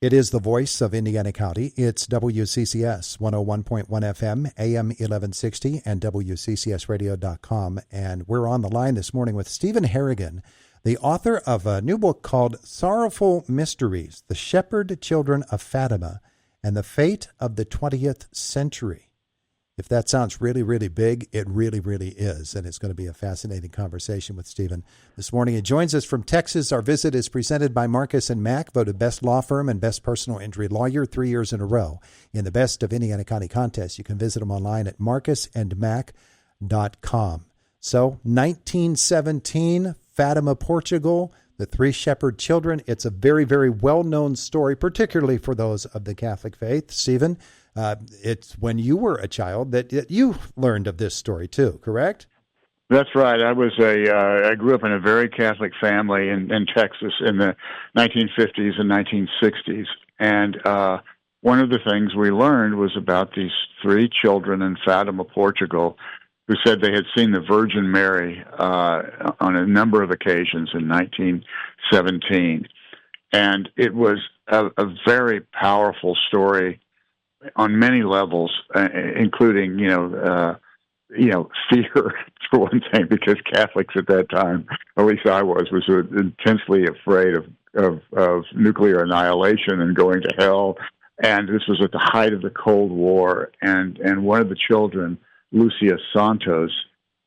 It is the voice of Indiana County. It's WCCS 101.1 FM, AM 1160, and WCCSradio.com. And we're on the line this morning with Stephen Harrigan, the author of a new book called Sorrowful Mysteries, The Shepherd Children of Fatima and the Fate of the 20th Century. If that sounds really, really big, it really, really is. And it's going to be a fascinating conversation with Stephen this morning. He joins us from Texas. Our visit is presented by Marcus & Mack, voted best law firm and best personal injury lawyer 3 years in a row in the Best of Indiana County contest. You can visit them online at marcusandmack.com. So 1917, Fatima, Portugal, the three shepherd children. It's a very, very well-known story, particularly for those of the Catholic faith. Stephen, it's when you were a child that you learned of this story too, correct? That's right. I grew up in a very Catholic family in Texas in the 1950s and 1960s. And one of the things we learned was about these three children in Fatima, Portugal, who said they had seen the Virgin Mary on a number of occasions in 1917. And it was a very powerful story on many levels, including, fear, for one thing, because Catholics at that time, at least I was intensely afraid of nuclear annihilation and going to hell. And this was at the height of the Cold War. And one of the children, Lucia Santos,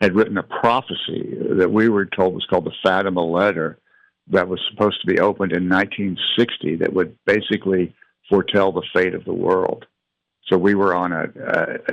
had written a prophecy that we were told was called the Fatima Letter that was supposed to be opened in 1960 that would basically foretell the fate of the world. So we were on a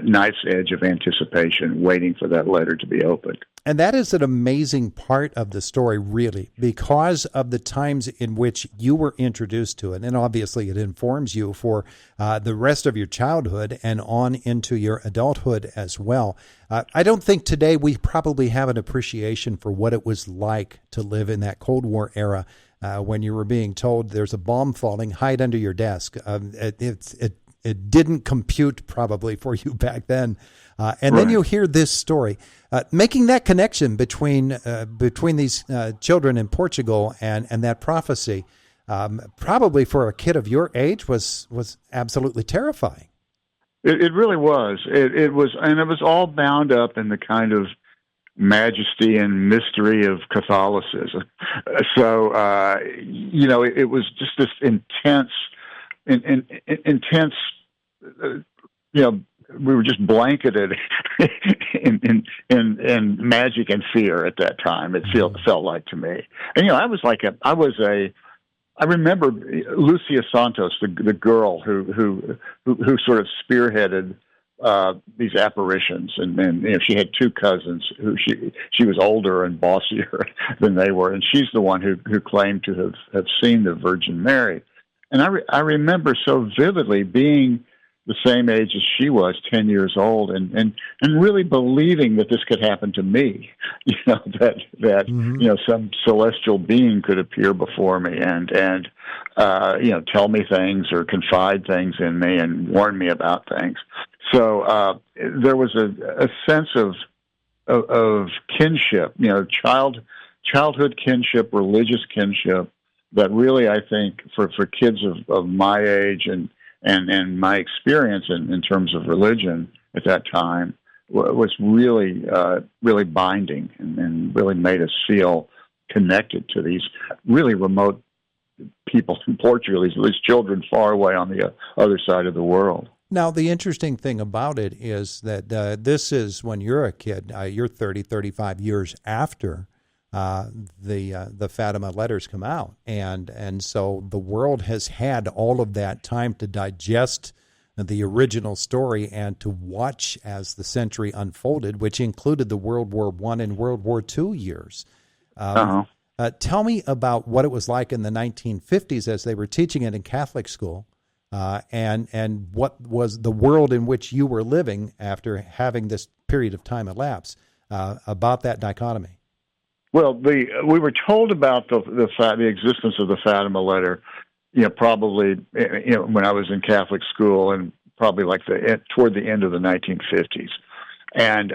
knife's edge of anticipation, waiting for that letter to be opened. And that is an amazing part of the story, really, because of the times in which you were introduced to it. And obviously it informs you for the rest of your childhood and on into your adulthood as well. I don't think today we probably have an appreciation for what it was like to live in that Cold War era when you were being told there's a bomb falling, hide under your desk. It didn't compute probably for you back then. And then you hear this story, making that connection between these children in Portugal and that prophecy, probably for a kid of your age was absolutely terrifying. It really was. It was, and it was all bound up in the kind of majesty and mystery of Catholicism. So, it was just this intense, we were just blanketed in magic and fear at that time. It felt like to me. And, I remember Lucia Santos, the girl who sort of spearheaded these apparitions, and she had two cousins who she was older and bossier than they were, and she's the one who claimed to have seen the Virgin Mary. And I remember so vividly being the same age as she was, 10 years old, and really believing that this could happen to me, that some celestial being could appear before me and tell me things or confide things in me and warn me about things. So there was a sense of kinship, childhood kinship, religious kinship, that really, I think, for kids of my age and my experience in terms of religion at that time was really, really binding and really made us feel connected to these really remote people in Portugal, these children far away on the other side of the world. Now, the interesting thing about it is that this is when you're a kid, you're 30, 35 years after the Fatima letters come out. And so the world has had all of that time to digest the original story and to watch as the century unfolded, which included the World War I and World War II years. Tell me about what it was like in the 1950s as they were teaching it in Catholic school, and what was the world in which you were living after having this period of time elapse, about that dichotomy. Well, we were told about the existence of the Fatima letter, probably when I was in Catholic school, and probably toward the end of the 1950s. And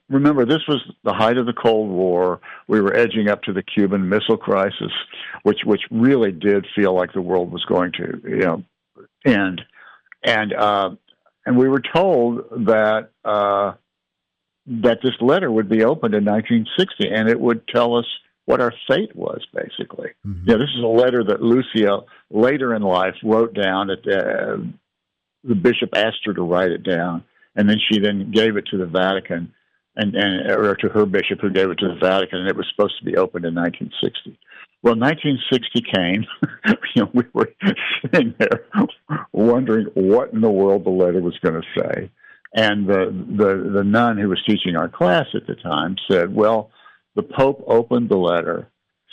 remember, this was the height of the Cold War. We were edging up to the Cuban Missile Crisis, which really did feel like the world was going to end. And we were told that that this letter would be opened in 1960, and it would tell us what our fate was, basically. Mm-hmm. This is a letter that Lucia later in life wrote down. The bishop asked her to write it down, and then she gave it to the Vatican, or to her bishop, who gave it to the Vatican, and it was supposed to be opened in 1960. Well, 1960 came. We were sitting there wondering what in the world the letter was going to say, and the nun who was teaching our class at the time said, "Well, the Pope opened the letter,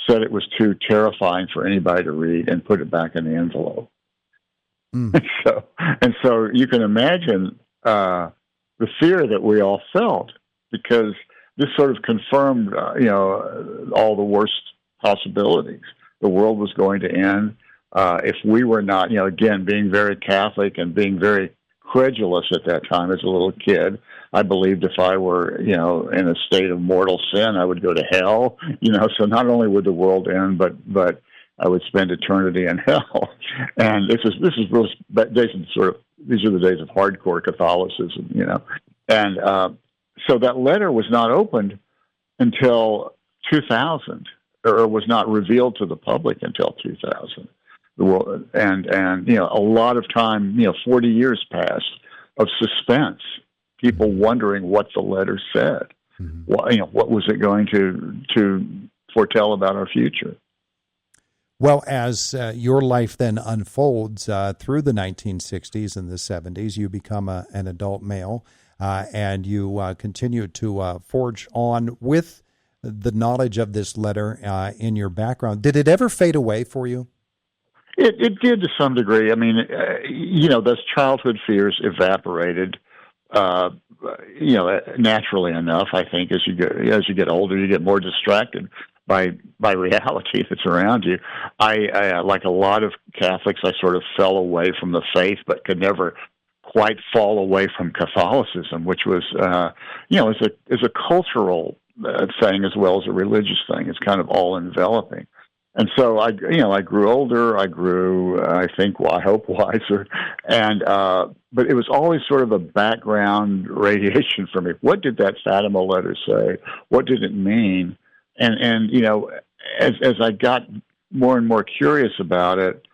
said it was too terrifying for anybody to read, and put it back in the envelope." Mm. And so you can imagine the fear that we all felt, because this sort of confirmed, all the worst possibilities. The world was going to end if we were not, again, being very Catholic and being very credulous at that time as a little kid. I believed if I were, in a state of mortal sin, I would go to hell. So not only would the world end, but I would spend eternity in hell. And this is these are the days of hardcore Catholicism, And so that letter was not opened until 2000, or was not revealed to the public until 2000. And a lot of time, 40 years passed of suspense, people wondering what the letter said. Mm-hmm. What was it going to foretell about our future? Well, as your life then unfolds through the 1960s and the 70s, you become an adult male, and you continue to forge on with the knowledge of this letter in your background. Did it ever fade away for you? It did to some degree. I mean, those childhood fears evaporated, naturally enough. I think as you get older, you get more distracted by reality that's around you. I like a lot of Catholics, I sort of fell away from the faith, but could never quite fall away from Catholicism, which was, is a cultural thing as well as a religious thing. It's kind of all enveloping. And so I grew older. I grew, I hope, wiser. And but it was always sort of a background radiation for me. What did that Fatima letter say? What did it mean? And as I got more and more curious about it,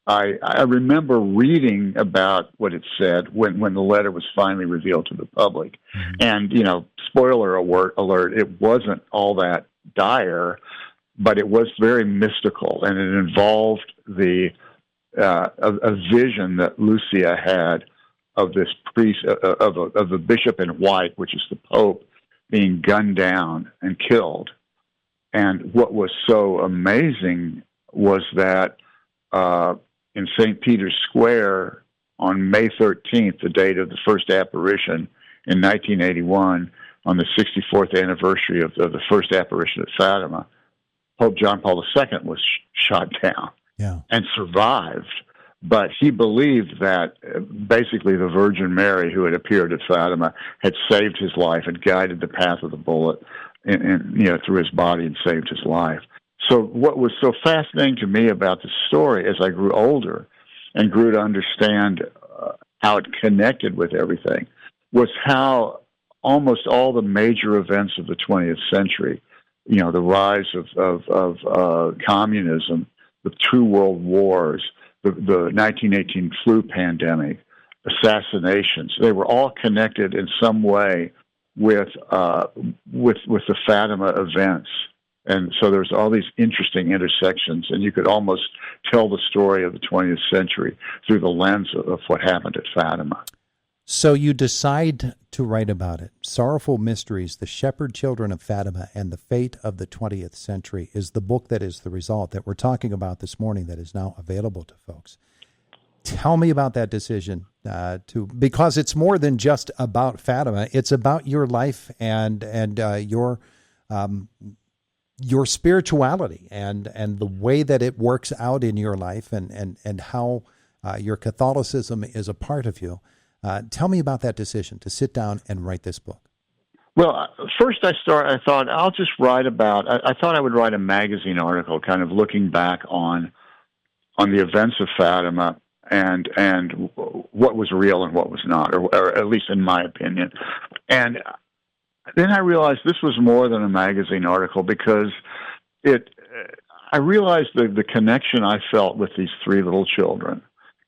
I remember reading about what it said when the letter was finally revealed to the public. Mm-hmm. And, spoiler alert, it wasn't all that dire, but it was very mystical, and it involved a vision that Lucia had of this priest, of the bishop in white, which is the Pope, being gunned down and killed. And what was so amazing was that in St. Peter's Square on May 13th, the date of the first apparition in 1981, on the 64th anniversary of the first apparition at Fatima, Pope John Paul II was shot down and survived. But he believed that basically the Virgin Mary, who had appeared at Fatima, had saved his life and guided the path of the bullet through his body and saved his life. So what was so fascinating to me about the story as I grew older and grew to understand how it connected with everything was how almost all the major events of the 20th century, the rise of communism, the two world wars, the 1918 flu pandemic, assassinations, they were all connected in some way with the Fatima events. And so there's all these interesting intersections, and you could almost tell the story of the 20th century through the lens of what happened at Fatima. So you decide to write about it. Sorrowful Mysteries, The Shepherd Children of Fatima and the Fate of the 20th Century is the book that is the result that we're talking about this morning that is now available to folks. Tell me about that decision, because it's more than just about Fatima. It's about your life and your spirituality and the way that it works out in your life and how your Catholicism is a part of you. Tell me about that decision to sit down and write this book. Well, first I thought I'll just write about. I thought I would write a magazine article, kind of looking back on the events of Fatima and what was real and what was not, or at least in my opinion. And then I realized this was more than a magazine article because I realized the connection I felt with these three little children,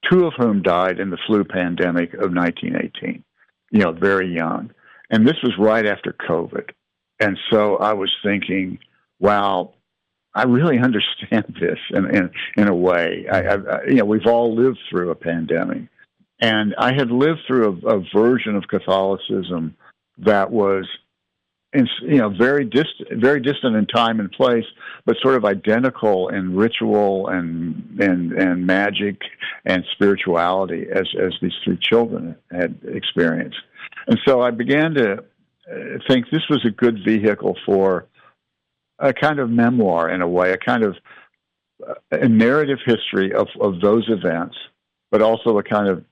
two of whom died in the flu pandemic of 1918, very young. And this was right after COVID. And so I was thinking, wow, I really understand this in a way. We've all lived through a pandemic. And I had lived through a version of Catholicism that was, very distant in time and place, but sort of identical in ritual and magic and spirituality as these three children had experienced. And so I began to think this was a good vehicle for a kind of memoir in a way, a kind of a narrative history of those events, but also a kind of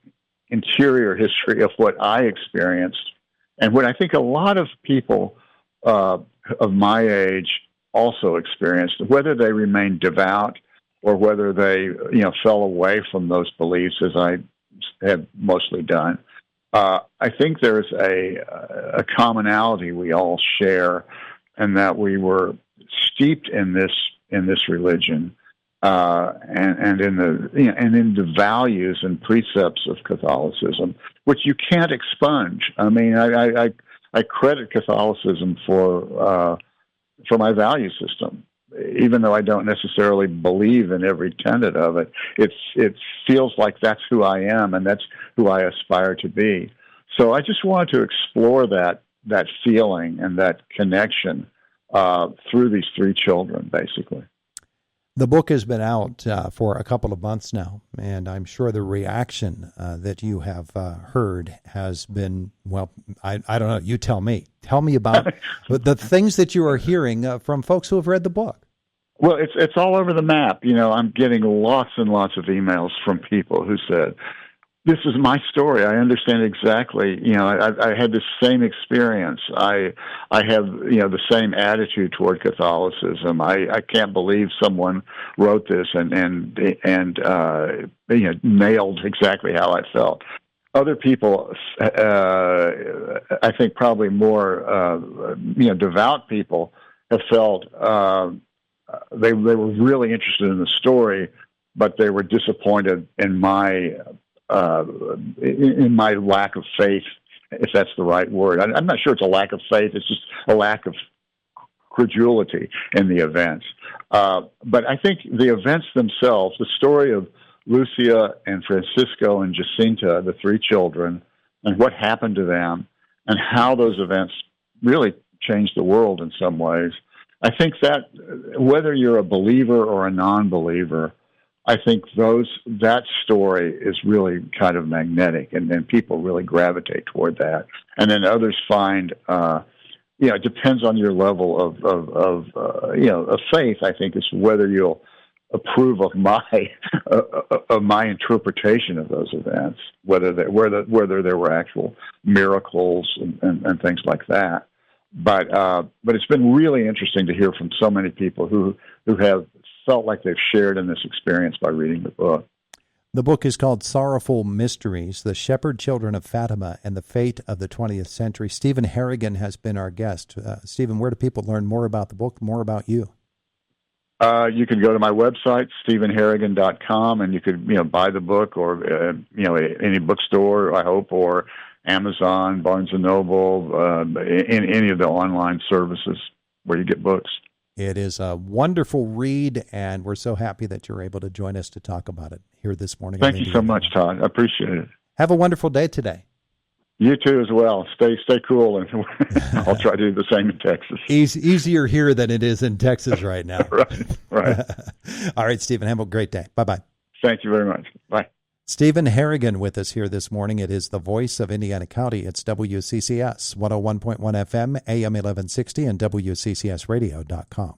interior history of what I experienced and what I think a lot of people of my age also experienced, whether they remained devout or whether they, fell away from those beliefs as I have mostly done. I think there's a commonality we all share, and that we were steeped in this religion, and in the values and precepts of Catholicism, which you can't expunge. I mean, I credit Catholicism for my value system, even though I don't necessarily believe in every tenet of it. It feels like that's who I am, and that's who I aspire to be. So I just wanted to explore that feeling and that connection through these three children, basically. The book has been out for a couple of months now, and I'm sure the reaction that you have heard has been, well, I don't know, you tell me. Tell me about the things that you are hearing from folks who have read the book. Well, it's all over the map. I'm getting lots and lots of emails from people who said, this is my story. I understand exactly. I had the same experience. I have, the same attitude toward Catholicism. I can't believe someone wrote this and nailed exactly how I felt. Other people, I think probably more, devout people have felt they were really interested in the story, but they were disappointed in my lack of faith, if that's the right word. I'm not sure it's a lack of faith. It's just a lack of credulity in the events. But I think the events themselves, the story of Lucia and Francisco and Jacinta, the three children, and what happened to them, and how those events really changed the world in some ways. I think that whether you're a believer or a non-believer, I think that story is really kind of magnetic, and people really gravitate toward that. And then others find, it depends on your level of faith. I think is whether you'll approve of my interpretation of those events, whether there were actual miracles and things like that. But it's been really interesting to hear from so many people who have felt like they've shared in this experience by reading the book. The book is called Sorrowful Mysteries, The Shepherd Children of Fatima and the Fate of the 20th Century. Stephen Harrigan has been our guest. Stephen, where do people learn more about the book, more about you? You can go to my website, stephenharrigan.com, and you could buy the book or any bookstore, I hope, or Amazon, Barnes & Noble, in any of the online services where you get books. It is a wonderful read, and we're so happy that you're able to join us to talk about it here this morning. Thank you so much, Todd. I appreciate it. Have a wonderful day today. You too as well. Stay cool, and I'll try to do the same in Texas. Easier here than it is in Texas right now. Right. All right, Stephen, have a great day. Bye-bye. Thank you very much. Bye. Stephen Harrigan with us here this morning. It is the voice of Indiana County. It's WCCS 101.1 FM, AM 1160, and WCCSradio.com.